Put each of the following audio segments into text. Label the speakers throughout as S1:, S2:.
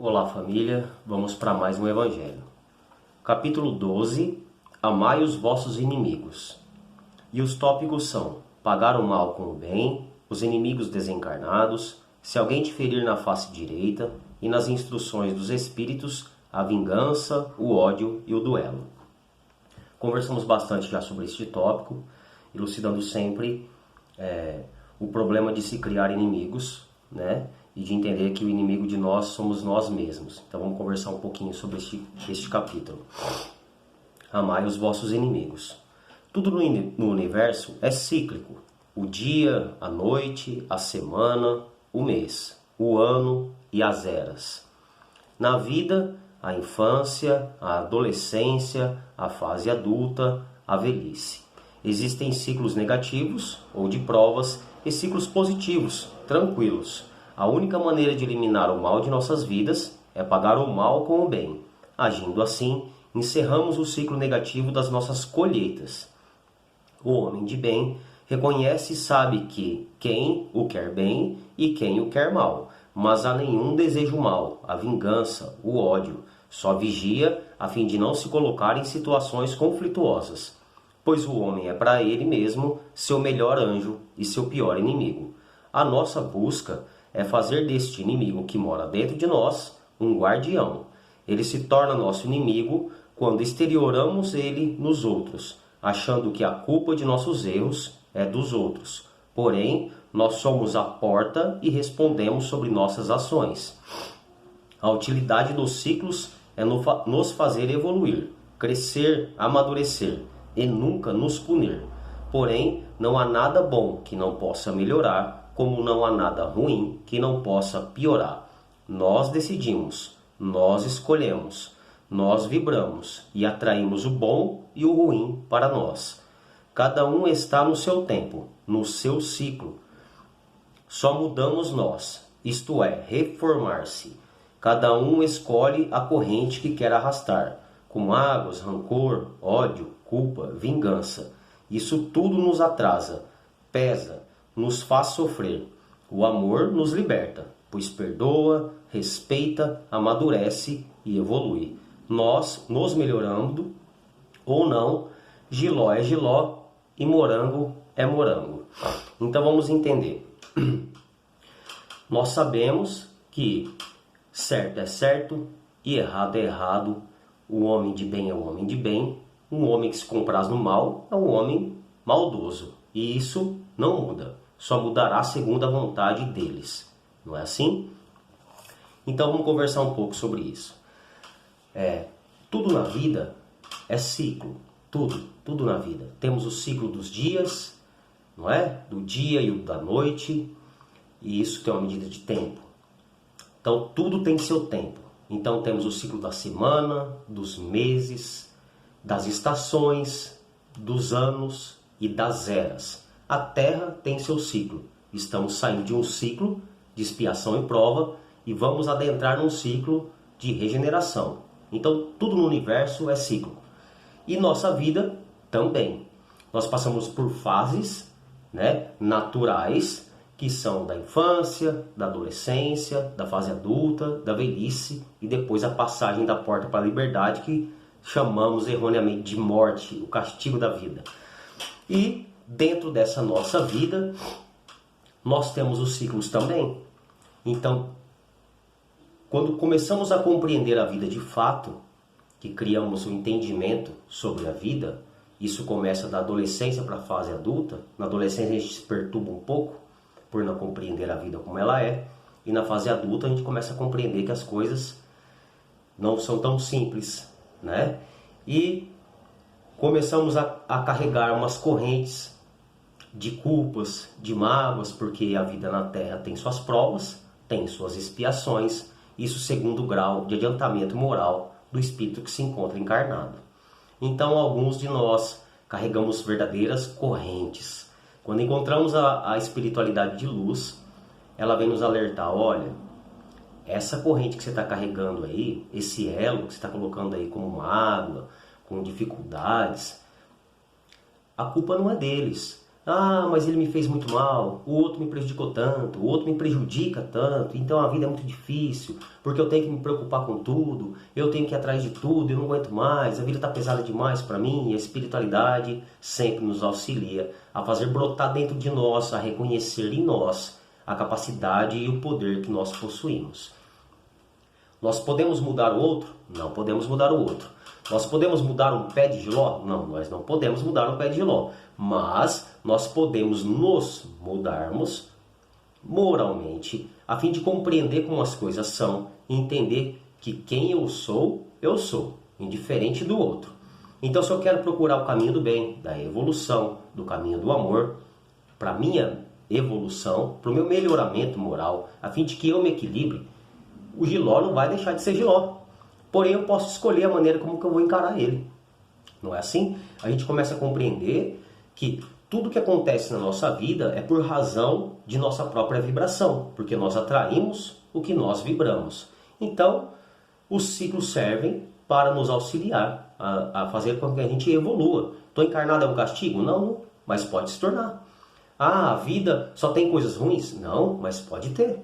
S1: Olá família, vamos para mais um Evangelho. Capítulo 12, Amai os vossos inimigos. E os tópicos são: pagar o mal com o bem, os inimigos desencarnados, se alguém te ferir na face direita, e nas instruções dos Espíritos, a vingança, o ódio e o duelo. Conversamos bastante já sobre este tópico, elucidando sempre o problema de se criar inimigos, né? E de entender que o inimigo de nós somos nós mesmos. Então vamos conversar um pouquinho sobre este capítulo. Amai os vossos inimigos. Tudo no universo é cíclico. O dia, a noite, a semana, o mês, o ano e as eras. Na vida, a infância, a adolescência, a fase adulta, a velhice. Existem ciclos negativos ou de provas e ciclos positivos, tranquilos. A única maneira de eliminar o mal de nossas vidas é pagar o mal com o bem. Agindo assim, encerramos o ciclo negativo das nossas colheitas. O homem de bem reconhece e sabe que quem o quer bem e quem o quer mal, mas a nenhum deseja o mal, a vingança, o ódio. Só vigia a fim de não se colocar em situações conflituosas, pois o homem é para ele mesmo seu melhor anjo e seu pior inimigo. A nossa busca é fazer deste inimigo que mora dentro de nós um guardião. Ele se torna nosso inimigo quando exterioramos ele nos outros, achando que a culpa de nossos erros é dos outros. Porém, nós somos a porta e respondemos sobre nossas ações. A utilidade dos ciclos é nos fazer evoluir, crescer, amadurecer e nunca nos punir. Porém, não há nada bom que não possa melhorar, como não há nada ruim que não possa piorar. Nós decidimos, nós escolhemos, nós vibramos e atraímos o bom e o ruim para nós. Cada um está no seu tempo, no seu ciclo. Só mudamos nós, isto é, reformar-se. Cada um escolhe a corrente que quer arrastar, com mágoas, rancor, ódio, culpa, vingança. Isso tudo nos atrasa, pesa, nos faz sofrer. O amor nos liberta, pois perdoa, respeita, amadurece e evolui. Nós nos melhorando ou não, giló é giló e morango é morango. Então vamos entender. Nós sabemos que certo é certo e errado é errado. O homem de bem é o homem de bem. Um homem que se compraz no mal é um homem maldoso. E isso não muda. Só mudará segundo a vontade deles. Não é assim? Então vamos conversar um pouco sobre isso. Tudo na vida é ciclo. Tudo na vida. Temos o ciclo dos dias, não é? Do dia e o da noite. E isso tem uma medida de tempo. Então tudo tem seu tempo. Então temos o ciclo da semana, dos meses, das estações, dos anos e das eras. A Terra tem seu ciclo. Estamos saindo de um ciclo de expiação e prova e vamos adentrar num ciclo de regeneração. Então, tudo no universo é ciclo. E nossa vida também. Nós passamos por fases, naturais, que são da infância, da adolescência, da fase adulta, da velhice e depois a passagem da porta para a liberdade, que chamamos erroneamente de morte, o castigo da vida. E dentro dessa nossa vida, nós temos os ciclos também. Então, quando começamos a compreender a vida de fato, que criamos um entendimento sobre a vida, isso começa da adolescência para a fase adulta. Na adolescência a gente se perturba um pouco, por não compreender a vida como ela é. E na fase adulta a gente começa a compreender que as coisas não são tão simples, né? E começamos a carregar umas correntes de culpas, de mágoas, porque a vida na Terra tem suas provas, tem suas expiações, isso segundo o grau de adiantamento moral do espírito que se encontra encarnado. Então alguns de nós carregamos verdadeiras correntes. Quando encontramos a espiritualidade de luz, ela vem nos alertar: olha, essa corrente que você está carregando aí, esse elo que você está colocando aí como mágoa, com dificuldades, a culpa não é deles. Ah, mas ele me fez muito mal, o outro me prejudicou tanto, o outro me prejudica tanto, então a vida é muito difícil, porque eu tenho que me preocupar com tudo, eu tenho que ir atrás de tudo, eu não aguento mais, a vida está pesada demais para mim. E a espiritualidade sempre nos auxilia a fazer brotar dentro de nós, a reconhecer em nós a capacidade e o poder que nós possuímos. Nós podemos mudar o outro? Não podemos mudar o outro. Nós podemos mudar um pé de jiló? Não, nós não podemos mudar um pé de jiló. Mas nós podemos nos mudarmos moralmente, a fim de compreender como as coisas são e entender que quem eu sou, indiferente do outro. Então, se eu quero procurar o caminho do bem, da evolução, do caminho do amor, para minha evolução, para o meu melhoramento moral, a fim de que eu me equilibre, o jiló não vai deixar de ser jiló. Porém, eu posso escolher a maneira como que eu vou encarar ele. Não é assim? A gente começa a compreender que tudo que acontece na nossa vida é por razão de nossa própria vibração, porque nós atraímos o que nós vibramos. Então, os ciclos servem para nos auxiliar a fazer com que a gente evolua. Estou encarnado é um castigo? Não, mas pode se tornar. Ah, a vida só tem coisas ruins? Não, mas pode ter.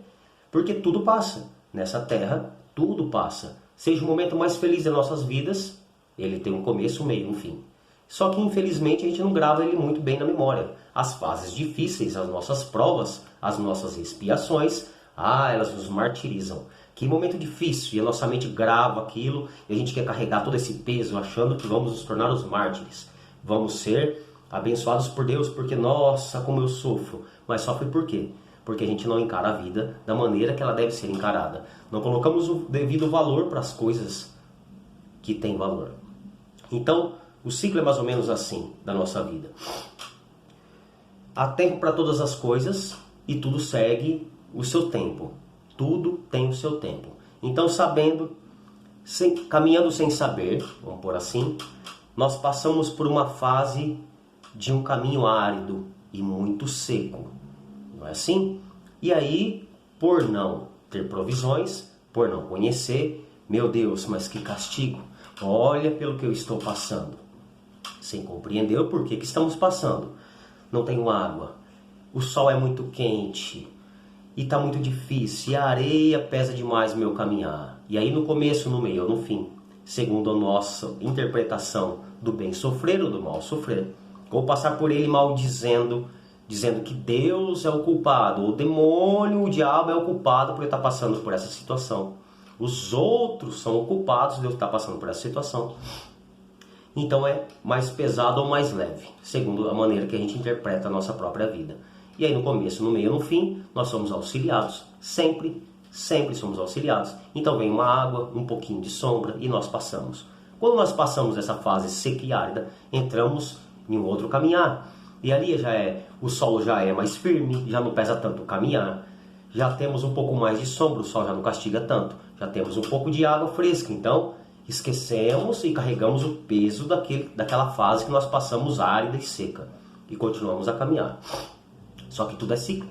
S1: Porque tudo passa. Nessa terra, tudo passa. Seja o momento mais feliz das nossas vidas, ele tem um começo, um meio e um fim. Só que, infelizmente, a gente não grava ele muito bem na memória. As fases difíceis, as nossas provas, as nossas expiações, elas nos martirizam. Que momento difícil, e a nossa mente grava aquilo, e a gente quer carregar todo esse peso, achando que vamos nos tornar os mártires. Vamos ser abençoados por Deus, porque, nossa, como eu sofro. Mas sofre por quê? Porque a gente não encara a vida da maneira que ela deve ser encarada. Não colocamos o devido valor para as coisas que têm valor. Então, o ciclo é mais ou menos assim da nossa vida. Há tempo para todas as coisas e tudo segue o seu tempo. Tudo tem o seu tempo. Então, caminhando sem saber, vamos por assim, nós passamos por uma fase de um caminho árido e muito seco. Não é assim? E aí, por não ter provisões, por não conhecer, meu Deus, mas que castigo! Olha pelo que eu estou passando. Sem compreender o porquê que estamos passando. Não tenho água, o sol é muito quente e está muito difícil, e a areia pesa demais o meu caminhar. E aí no começo, no meio ou no fim, segundo a nossa interpretação do bem sofrer ou do mal sofrer, ou passar por ele maldizendo, dizendo que Deus é o culpado, o demônio, o diabo é o culpado por ele estar passando por essa situação. Os outros são o culpados de eu estar passando por essa situação. Então é mais pesado ou mais leve, segundo a maneira que a gente interpreta a nossa própria vida. E aí no começo, no meio ou no fim, nós somos auxiliados. Sempre somos auxiliados. Então vem uma água, um pouquinho de sombra e nós passamos. Quando nós passamos essa fase seca e árida, entramos em um outro caminhar. E ali o solo já é mais firme, já não pesa tanto o caminhar. Já temos um pouco mais de sombra, o sol já não castiga tanto. Já temos um pouco de água fresca, então esquecemos e carregamos o peso daquela fase que nós passamos árida e seca. E continuamos a caminhar. Só que tudo é ciclo.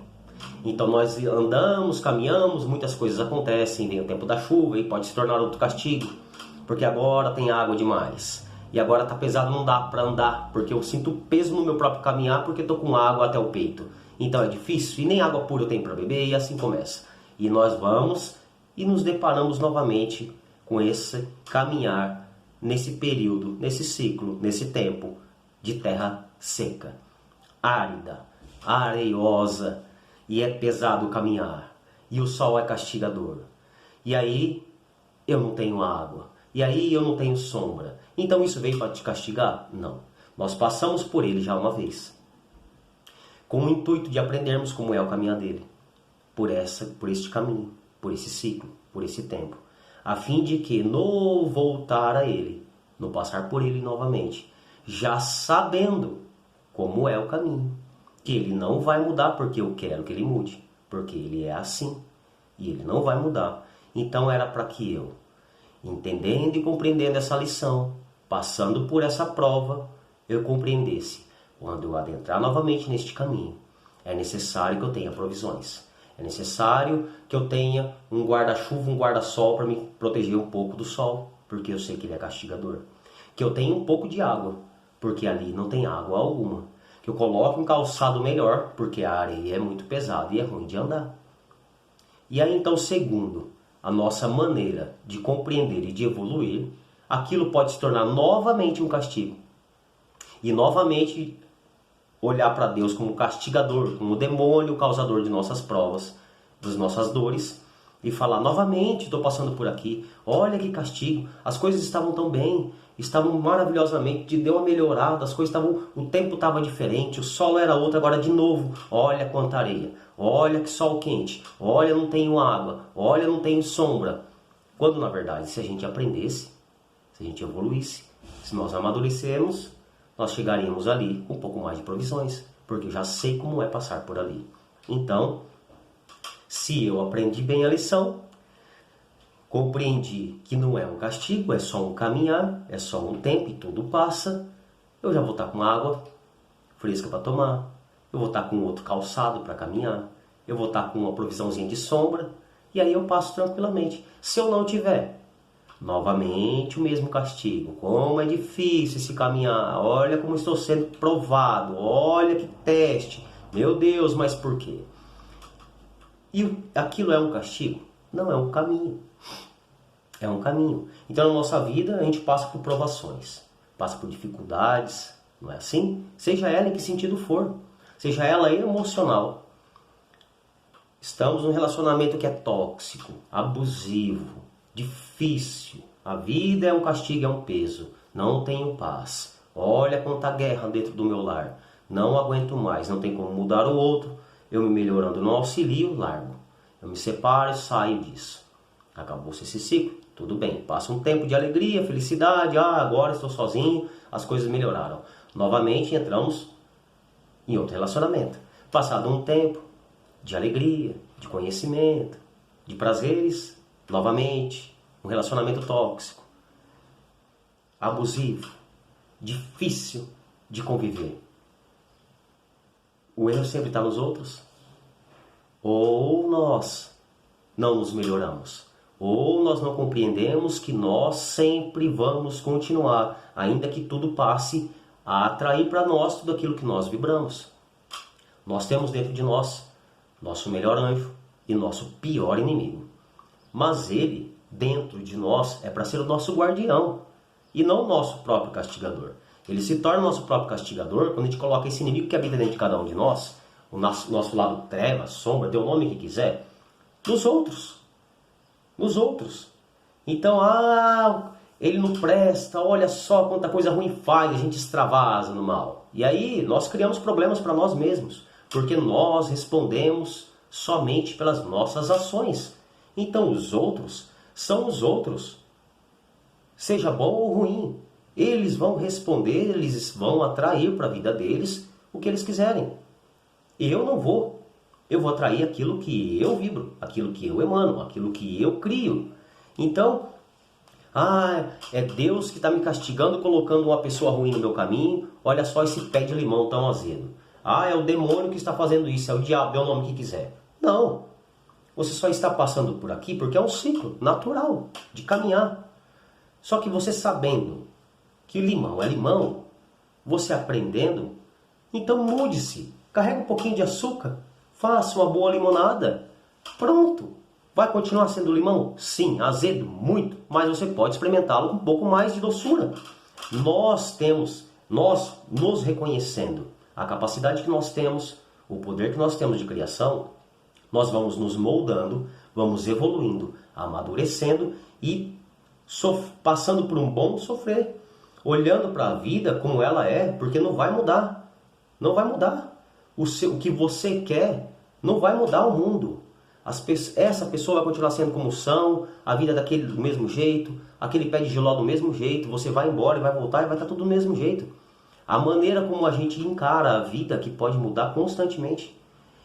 S1: Então nós andamos, caminhamos, muitas coisas acontecem, vem o tempo da chuva e pode se tornar outro castigo. Porque agora tem água demais. E agora está pesado, não dá para andar, porque eu sinto peso no meu próprio caminhar porque estou com água até o peito. Então é difícil e nem água pura eu tenho para beber e assim começa. E nós vamos e nos deparamos novamente com esse caminhar nesse período, nesse ciclo, nesse tempo de terra seca, árida, areiosa, e é pesado o caminhar. E o sol é castigador. E aí eu não tenho água. E aí eu não tenho sombra. Então isso veio para te castigar? Não. Nós passamos por ele já uma vez. Com o intuito de aprendermos como é o caminhar dele. Por este caminho, por esse ciclo, por esse tempo. A fim de que no voltar a ele, no passar por ele novamente, já sabendo como é o caminho. Que ele não vai mudar porque eu quero que ele mude. Porque ele é assim. E ele não vai mudar. Então era para que eu, entendendo e compreendendo essa lição, passando por essa prova, eu compreendesse. Quando eu adentrar novamente neste caminho, é necessário que eu tenha provisões. É necessário que eu tenha um guarda-chuva, um guarda-sol para me proteger um pouco do sol, porque eu sei que ele é castigador. Que eu tenha um pouco de água, porque ali não tem água alguma. que eu coloque um calçado melhor, porque a areia é muito pesada e é ruim de andar. E aí então, segundo a nossa maneira de compreender e de evoluir, aquilo pode se tornar novamente um castigo. E novamente olhar para Deus como castigador, como demônio causador de nossas provas, das nossas dores, e falar novamente, estou passando por aqui, olha que castigo, as coisas estavam tão bem, estavam maravilhosamente, deu uma melhorada, as coisas estavam, o tempo estava diferente, o solo era outro, agora de novo, olha quanta areia, olha que sol quente, olha não tenho água, olha não tenho sombra. Quando na verdade, se a gente aprendesse, se a gente evoluísse, se nós amadurecermos, nós chegaríamos ali com um pouco mais de provisões, porque eu já sei como é passar por ali. Então, se eu aprendi bem a lição, compreendi que não é um castigo, é só um caminhar, é só um tempo e tudo passa, eu já vou estar com água fresca para tomar, eu vou estar com outro calçado para caminhar, eu vou estar com uma provisãozinha de sombra, e aí eu passo tranquilamente. Se eu não tiver, novamente o mesmo castigo. Como é difícil esse caminhar, olha como estou sendo provado, olha que teste, meu Deus, mas por quê? E aquilo é um castigo? Não, é um caminho. É um caminho. Então na nossa vida a gente passa por provações, passa por dificuldades, não é assim? Seja ela em que sentido for, seja ela emocional. Estamos num relacionamento que é tóxico, abusivo, difícil. A vida é um castigo, é um peso. Não tenho paz. Olha quanta guerra dentro do meu lar. Não aguento mais, não tem como mudar o outro. Eu me melhorando no auxilio, largo. Eu me separo e saio disso. Acabou-se esse ciclo. Tudo bem, passa um tempo de alegria, felicidade. Agora estou sozinho, as coisas melhoraram. Novamente entramos em outro relacionamento. Passado um tempo de alegria, de conhecimento, de prazeres, novamente um relacionamento tóxico, abusivo, difícil de conviver. O erro sempre está nos outros. Ou nós não nos melhoramos, ou nós não compreendemos que nós sempre vamos continuar, ainda que tudo passe, a atrair para nós tudo aquilo que nós vibramos. Nós temos dentro de nós nosso melhor anjo e nosso pior inimigo. Mas ele, dentro de nós, é para ser o nosso guardião e não o nosso próprio castigador. Ele se torna o nosso próprio castigador quando a gente coloca esse inimigo que habita dentro de cada um de nós, o nosso lado treva, sombra, dê o nome que quiser, nos outros. Nos outros. Então, ele não presta, olha só quanta coisa ruim faz, a gente extravasa no mal. E aí nós criamos problemas para nós mesmos, porque nós respondemos somente pelas nossas ações. Então os outros são os outros. Seja bom ou ruim, eles vão responder, eles vão atrair para a vida deles o que eles quiserem. Eu não vou. Eu vou atrair aquilo que eu vibro, aquilo que eu emano, aquilo que eu crio. Então, é Deus que está me castigando, colocando uma pessoa ruim no meu caminho. Olha só esse pé de limão tão azedo. É o demônio que está fazendo isso, é o diabo, é o nome que quiser. Não. Você só está passando por aqui porque é um ciclo natural de caminhar. Só que você sabendo que limão é limão, você aprendendo, então mude-se. Carrega um pouquinho de açúcar, faça uma boa limonada. Pronto. Vai continuar sendo limão? Sim, azedo, muito, mas você pode experimentá-lo com um pouco mais de doçura. Nós nos reconhecendo a capacidade que nós temos, o poder que nós temos de criação, nós vamos nos moldando, vamos evoluindo, amadurecendo e passando por um bom sofrer, olhando para a vida como ela é, porque não vai mudar. Não vai mudar. O que você quer não vai mudar o mundo. Essa pessoa vai continuar sendo como são, a vida daquele do mesmo jeito, aquele pé de giló do mesmo jeito, você vai embora e vai voltar e vai estar tudo do mesmo jeito. A maneira como a gente encara a vida que pode mudar constantemente.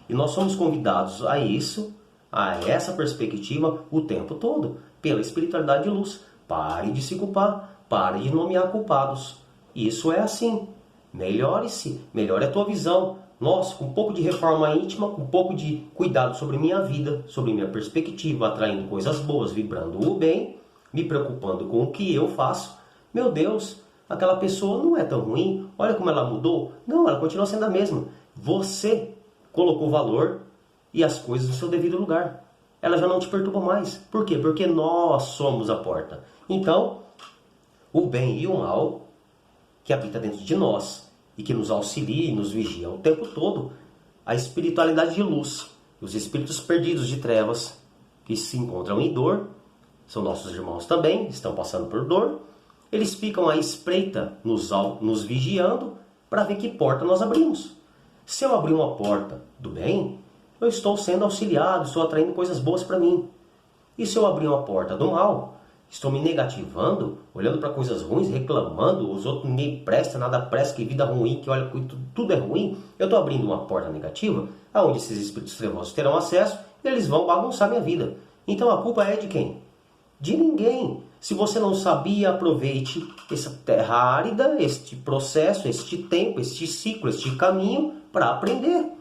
S1: E nós somos convidados a isso, a essa perspectiva o tempo todo, pela espiritualidade de luz. Pare de se culpar, pare de nomear culpados. Isso é assim. Melhore-se, melhore a tua visão. Nós, com um pouco de reforma íntima, com um pouco de cuidado sobre minha vida, sobre minha perspectiva, atraindo coisas boas, vibrando o bem, me preocupando com o que eu faço, meu Deus, aquela pessoa não é tão ruim, olha como ela mudou. Não, ela continua sendo a mesma. Você colocou valor e as coisas no seu devido lugar. Ela já não te perturba mais. Por quê? Porque nós somos a porta. Então, o bem e o mal que habita dentro de nós e que nos auxilia e nos vigia o tempo todo, a espiritualidade de luz, os espíritos perdidos de trevas que se encontram em dor, são nossos irmãos também, estão passando por dor, eles ficam à espreita, nos vigiando, para ver que porta nós abrimos. Se eu abrir uma porta do bem, eu estou sendo auxiliado, estou atraindo coisas boas para mim. E se eu abrir uma porta do mal, estou me negativando, olhando para coisas ruins, reclamando, os outros ninguém presta, nada presta, que vida ruim, que olha, tudo é ruim. Eu estou abrindo uma porta negativa, aonde esses espíritos trevosos terão acesso, e eles vão bagunçar minha vida. Então a culpa é de quem? De ninguém. Se você não sabia, aproveite essa terra árida, este processo, este tempo, este ciclo, este caminho para aprender.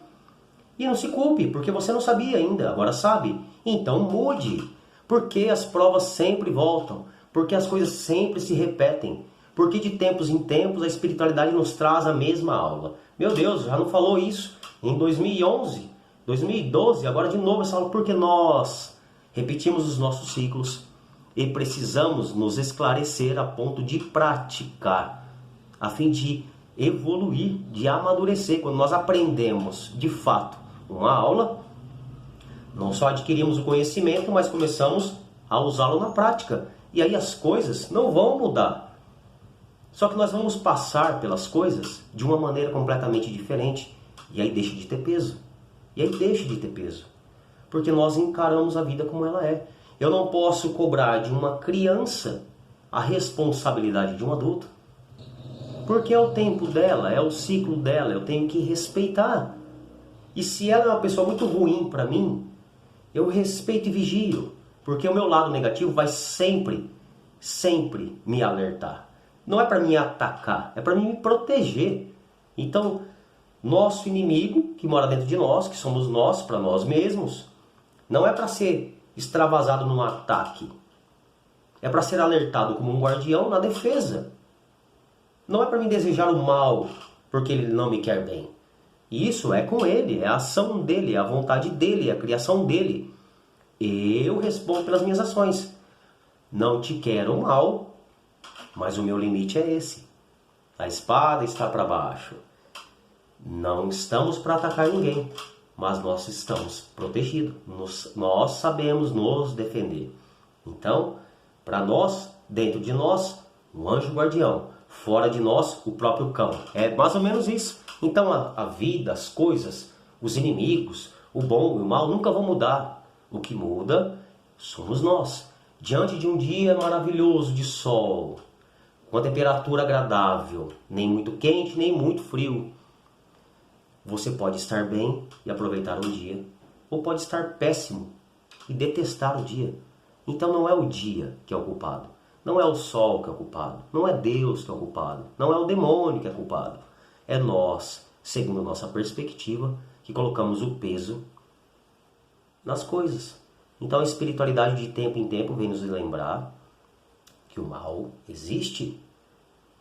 S1: E não se culpe, porque você não sabia ainda, agora sabe. Então mude. Porque as provas sempre voltam. Porque as coisas sempre se repetem. Porque de tempos em tempos a espiritualidade nos traz a mesma aula. Meu Deus, já não falou isso em 2011, 2012, agora de novo essa aula. Porque nós repetimos os nossos ciclos e precisamos nos esclarecer a ponto de praticar, a fim de evoluir, de amadurecer. Quando nós aprendemos de fato uma aula, não só adquirimos o conhecimento, mas começamos a usá-lo na prática. E aí as coisas não vão mudar. Só que nós vamos passar pelas coisas de uma maneira completamente diferente. E aí deixa de ter peso. E aí deixa de ter peso. Porque nós encaramos a vida como ela é. Eu não posso cobrar de uma criança a responsabilidade de um adulto. Porque é o tempo dela, é o ciclo dela, eu tenho que respeitar. E se ela é uma pessoa muito ruim para mim, eu respeito e vigio. Porque o meu lado negativo vai sempre, sempre me alertar. Não é para me atacar, é para me proteger. Então, nosso inimigo, que mora dentro de nós, que somos nós, para nós mesmos, não é para ser extravasado num ataque. É para ser alertado como um guardião na defesa. Não é para me desejar o mal, porque ele não me quer bem. E isso é com ele, é a ação dele, é a vontade dele, é a criação dele. Eu respondo pelas minhas ações. Não te quero mal, mas o meu limite é esse. A espada está para baixo. Não estamos para atacar ninguém, mas nós estamos protegidos. Nós sabemos nos defender. Então, para nós, dentro de nós, um anjo guardião. Fora de nós, o próprio cão. É mais ou menos isso. Então a vida, as coisas, os inimigos, o bom e o mal nunca vão mudar. O que muda somos nós. Diante de um dia maravilhoso de sol, com a temperatura agradável, nem muito quente, nem muito frio, você pode estar bem e aproveitar o dia, ou pode estar péssimo e detestar o dia. Então não é o dia que é o culpado. Não é o sol que é o culpado, não é Deus que é o culpado, não é o demônio que é culpado. É nós, segundo a nossa perspectiva, que colocamos o peso nas coisas. Então a espiritualidade de tempo em tempo vem nos lembrar que o mal existe,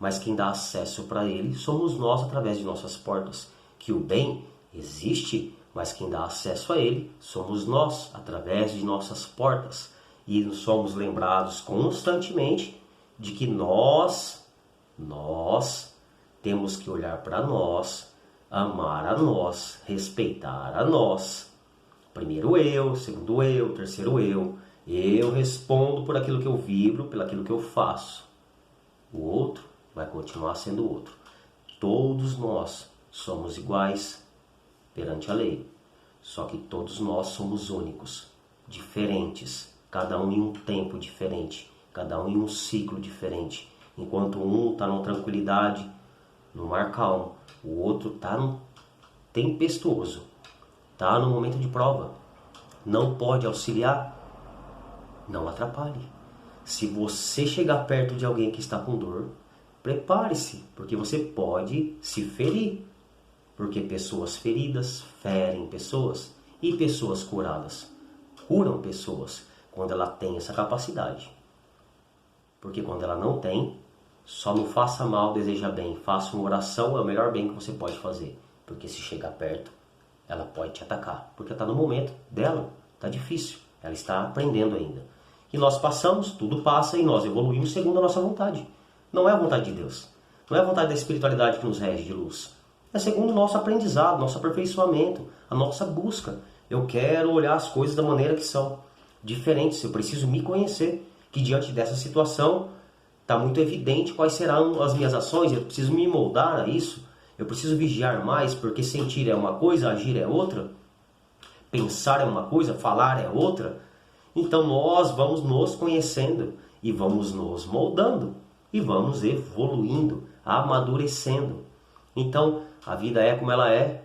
S1: mas quem dá acesso para ele somos nós através de nossas portas. Que o bem existe, mas quem dá acesso a ele somos nós através de nossas portas. E somos lembrados constantemente de que nós temos que olhar para nós, amar a nós, respeitar a nós. Primeiro eu, segundo eu, terceiro eu. Eu respondo por aquilo que eu vibro, pelo aquilo que eu faço. O outro vai continuar sendo o outro. Todos nós somos iguais perante a lei. Só que todos nós somos únicos, diferentes. Cada um em um tempo diferente, cada um em um ciclo diferente. Enquanto um está numa tranquilidade, no mar calmo, o outro está no tempestuoso, está no momento de prova. Não pode auxiliar, não atrapalhe. Se você chegar perto de alguém que está com dor, prepare-se, porque você pode se ferir. Porque pessoas feridas ferem pessoas e pessoas curadas curam pessoas. Quando ela tem essa capacidade. Porque quando ela não tem, Só não faça mal, deseja bem. Faça uma oração, é o melhor bem que você pode fazer. Porque se chegar perto, ela pode te atacar. Porque está no momento dela, está difícil. Ela está aprendendo ainda. E nós passamos, tudo passa e nós evoluímos segundo a nossa vontade. Não é a vontade de Deus. Não é a vontade da espiritualidade que nos rege de luz. É segundo o nosso aprendizado, nosso aperfeiçoamento, a nossa busca. Eu quero olhar as coisas da maneira que são diferentes. Eu preciso me conhecer. Que diante dessa situação está muito evidente quais serão as minhas ações. Eu preciso me moldar a isso. Eu preciso vigiar mais, porque sentir é uma coisa, agir é outra. Pensar é uma coisa, falar é outra. Então nós vamos nos conhecendo e vamos nos moldando e vamos evoluindo, amadurecendo. Então a vida é como ela é,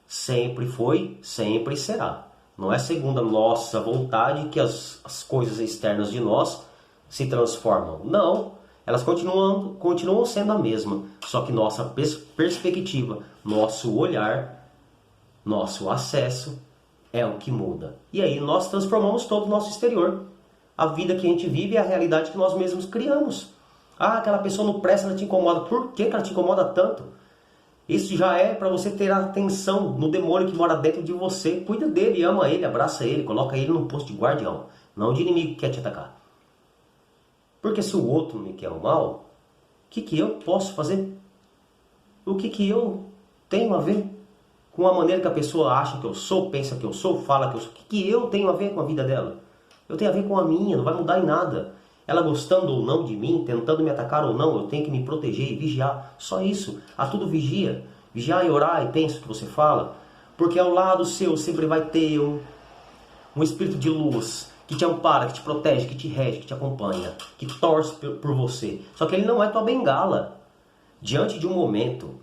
S1: sempre foi, sempre será. Não é segundo a nossa vontade que as coisas externas de nós se transformam. Não, elas continuam sendo a mesma, só que nossa perspectiva, nosso olhar, nosso acesso é o que muda. E aí nós transformamos todo o nosso exterior. A vida que a gente vive é a realidade que nós mesmos criamos. Ah, aquela pessoa não presta, ela te incomoda. Por que ela te incomoda tanto? Isso já é para você ter atenção no demônio que mora dentro de você. Cuida dele, ama ele, abraça ele, coloca ele no posto de guardião, não de inimigo que quer te atacar. Porque se o outro me quer o mal, o que eu posso fazer? O que eu tenho a ver com a maneira que a pessoa acha que eu sou, pensa que eu sou, fala que eu sou? O que eu tenho a ver com a vida dela? Eu tenho a ver com a minha, não vai mudar em nada. Ela gostando ou não de mim, tentando me atacar ou não, eu tenho que me proteger e vigiar. Só isso. A tudo vigia. Vigiar e orar e pensa o que você fala. Porque ao lado seu sempre vai ter um espírito de luz que te ampara, que te protege, que te rege, que te acompanha, que torce por você. Só que ele não é tua bengala. Diante de um momento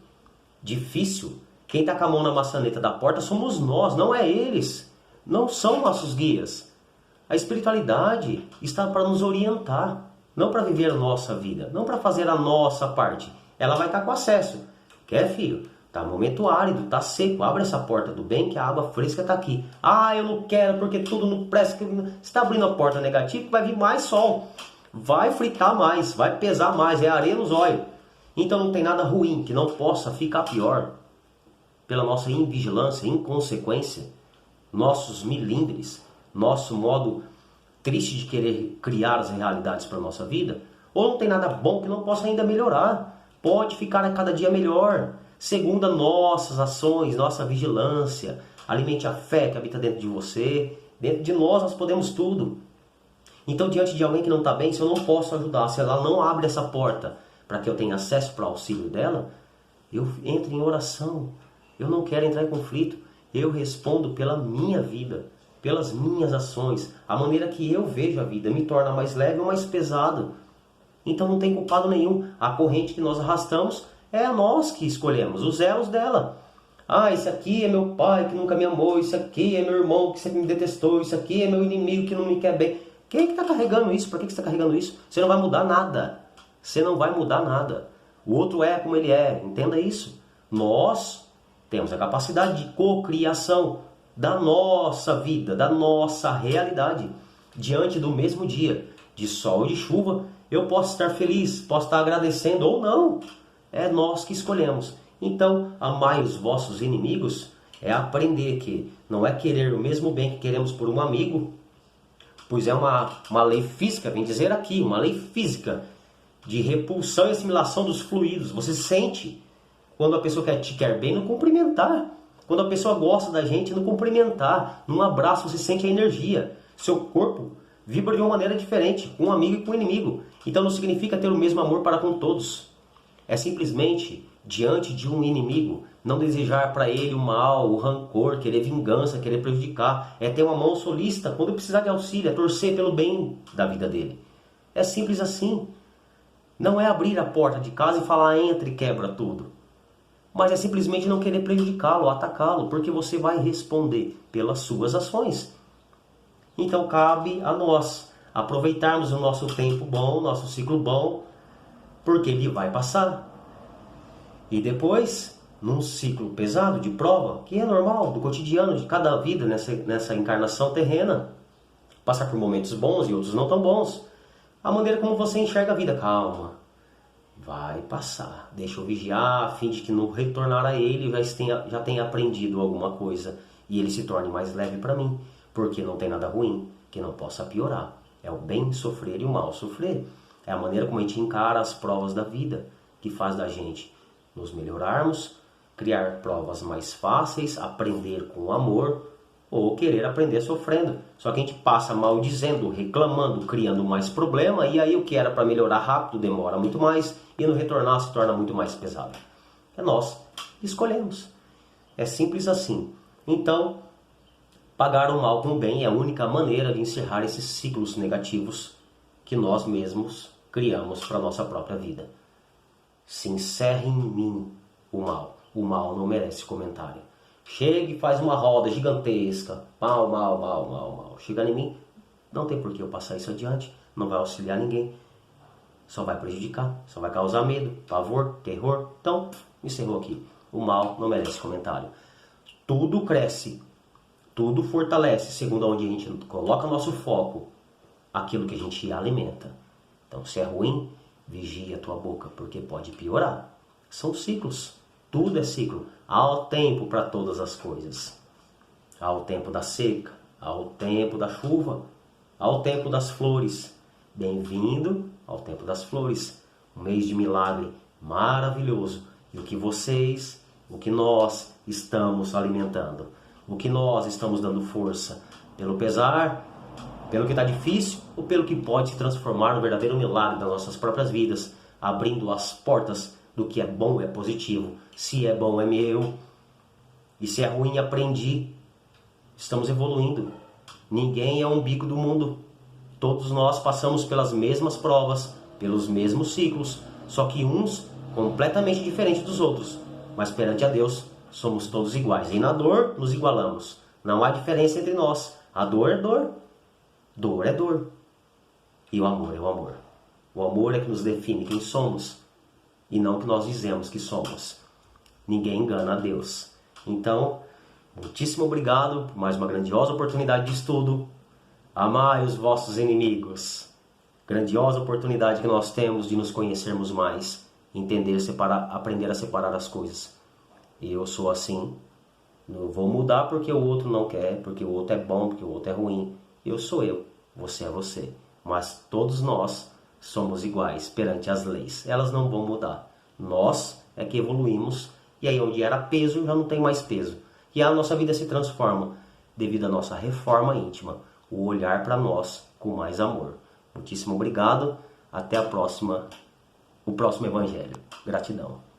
S1: difícil, quem está com a mão na maçaneta da porta somos nós, não é eles. Não são nossos guias. A espiritualidade está para nos orientar, não para viver a nossa vida, não para fazer a nossa parte. Ela vai estar com acesso. Quer, filho? Está momento árido, está seco. Abre essa porta do bem que a água fresca está aqui. Ah, eu não quero porque tudo não presta. Você está abrindo a porta negativa, vai vir mais sol. Vai fritar mais, vai pesar mais, é areia nos olhos. Então não tem nada ruim que não possa ficar pior pela nossa invigilância, inconsequência, nossos milindres, nosso modo triste de querer criar as realidades para a nossa vida. Ou não tem nada bom que não possa ainda melhorar. Pode ficar a cada dia melhor, segundo as nossas ações, nossa vigilância. Alimente a fé que habita dentro de você. Dentro de nós podemos tudo. Então, diante de alguém que não está bem, se eu não posso ajudar, se ela não abre essa porta para que eu tenha acesso para o auxílio dela, eu entro em oração. Eu não quero entrar em conflito. Eu respondo pela minha vida, pelas minhas ações. A maneira que eu vejo a vida me torna mais leve ou mais pesada. Então não tem culpado nenhum. A corrente que nós arrastamos é nós que escolhemos, os elos dela. Ah, esse aqui é meu pai que nunca me amou, esse aqui é meu irmão que sempre me detestou, esse aqui é meu inimigo que não me quer bem. Quem é que está carregando isso? Por que você está carregando isso? Você não vai mudar nada. Você não vai mudar nada. O outro é como ele é. Entenda isso. Nós temos a capacidade de cocriação da nossa vida, da nossa realidade. Diante do mesmo dia, de sol e de chuva, eu posso estar feliz, posso estar agradecendo ou não. É nós que escolhemos. Então, amai os vossos inimigos é aprender que não é querer o mesmo bem que queremos por um amigo, pois é uma lei física, vem dizer aqui, uma lei física de repulsão e assimilação dos fluidos. Você sente quando a pessoa te quer bem, não cumprimentar. Quando a pessoa gosta da gente, não cumprimentar. Num abraço você sente a energia. Seu corpo vibra de uma maneira diferente, com um amigo e com um inimigo. Então não significa ter o mesmo amor para com todos. É simplesmente, diante de um inimigo, não desejar para ele o mal, o rancor, querer vingança, querer prejudicar. É ter uma mão solícita quando precisar de auxílio, é torcer pelo bem da vida dele. É simples assim. Não é abrir a porta de casa e falar entre e quebra tudo. Mas é simplesmente não querer prejudicá-lo, atacá-lo, porque você vai responder pelas suas ações. Então cabe a nós aproveitarmos o nosso tempo bom, nosso ciclo bom, porque ele vai passar. E depois, num ciclo pesado de prova, que é normal, do cotidiano, de cada vida nessa encarnação terrena, passar por momentos bons e outros não tão bons. A maneira como você enxerga a vida, calma. Vai passar. Deixa eu vigiar, a fim de que no retornar a ele já tenha aprendido alguma coisa e ele se torne mais leve para mim, porque não tem nada ruim que não possa piorar. É o bem sofrer e o mal sofrer. É a maneira como a gente encara as provas da vida que faz da gente nos melhorarmos, criar provas mais fáceis, aprender com amor ou querer aprender sofrendo. Só que a gente passa maldizendo, reclamando, criando mais problema e aí o que era para melhorar rápido demora muito mais e no retornar se torna muito mais pesado. É nós escolhemos. É simples assim. Então, pagar o mal com o bem é a única maneira de encerrar esses ciclos negativos que nós mesmos criamos para a nossa própria vida. Se encerre em mim o mal. O mal não merece comentário. Chega e faz uma roda gigantesca. Mal, mal, mal, mal, mal. Chega em mim, não tem por que eu passar isso adiante. Não vai auxiliar ninguém. Só vai prejudicar. Só vai causar medo, pavor, terror. Então, encerrou aqui. O mal não merece comentário. Tudo cresce. Tudo fortalece, segundo onde a gente coloca nosso foco. Aquilo que a gente alimenta. Então, se é ruim, vigia a tua boca, porque pode piorar. São ciclos. Tudo é ciclo. Há o tempo para todas as coisas. Há o tempo da seca, há o tempo da chuva, há o tempo das flores. Bem-vindo ao tempo das flores. Um mês de milagre maravilhoso. E o que vocês, o que nós estamos alimentando, o que nós estamos dando força, pelo pesar, pelo que está difícil ou pelo que pode se transformar no verdadeiro milagre das nossas próprias vidas, abrindo as portas do que é bom é positivo. Se é bom é meu. E se é ruim aprendi. Estamos evoluindo. Ninguém é o umbigo do mundo. Todos nós passamos pelas mesmas provas, pelos mesmos ciclos, só que uns completamente diferentes dos outros. Mas perante a Deus somos todos iguais. E na dor nos igualamos. Não há diferença entre nós. A dor é dor. Dor é dor. E o amor é o amor. O amor é que nos define quem somos. E não que nós dizemos que somos. Ninguém engana a Deus. Então, muitíssimo obrigado por mais uma grandiosa oportunidade de estudo. Amai os vossos inimigos. Grandiosa oportunidade que nós temos de nos conhecermos mais. Entender, separar, aprender a separar as coisas. Eu sou assim. Não vou mudar porque o outro não quer, porque o outro é bom, porque o outro é ruim. Eu sou eu. Você é você. Mas todos nós somos iguais perante as leis. Elas não vão mudar. Nós é que evoluímos e aí onde era peso já não tem mais peso. E a nossa vida se transforma devido à nossa reforma íntima. O olhar para nós com mais amor. Muitíssimo obrigado. Até a próxima. O próximo Evangelho. Gratidão.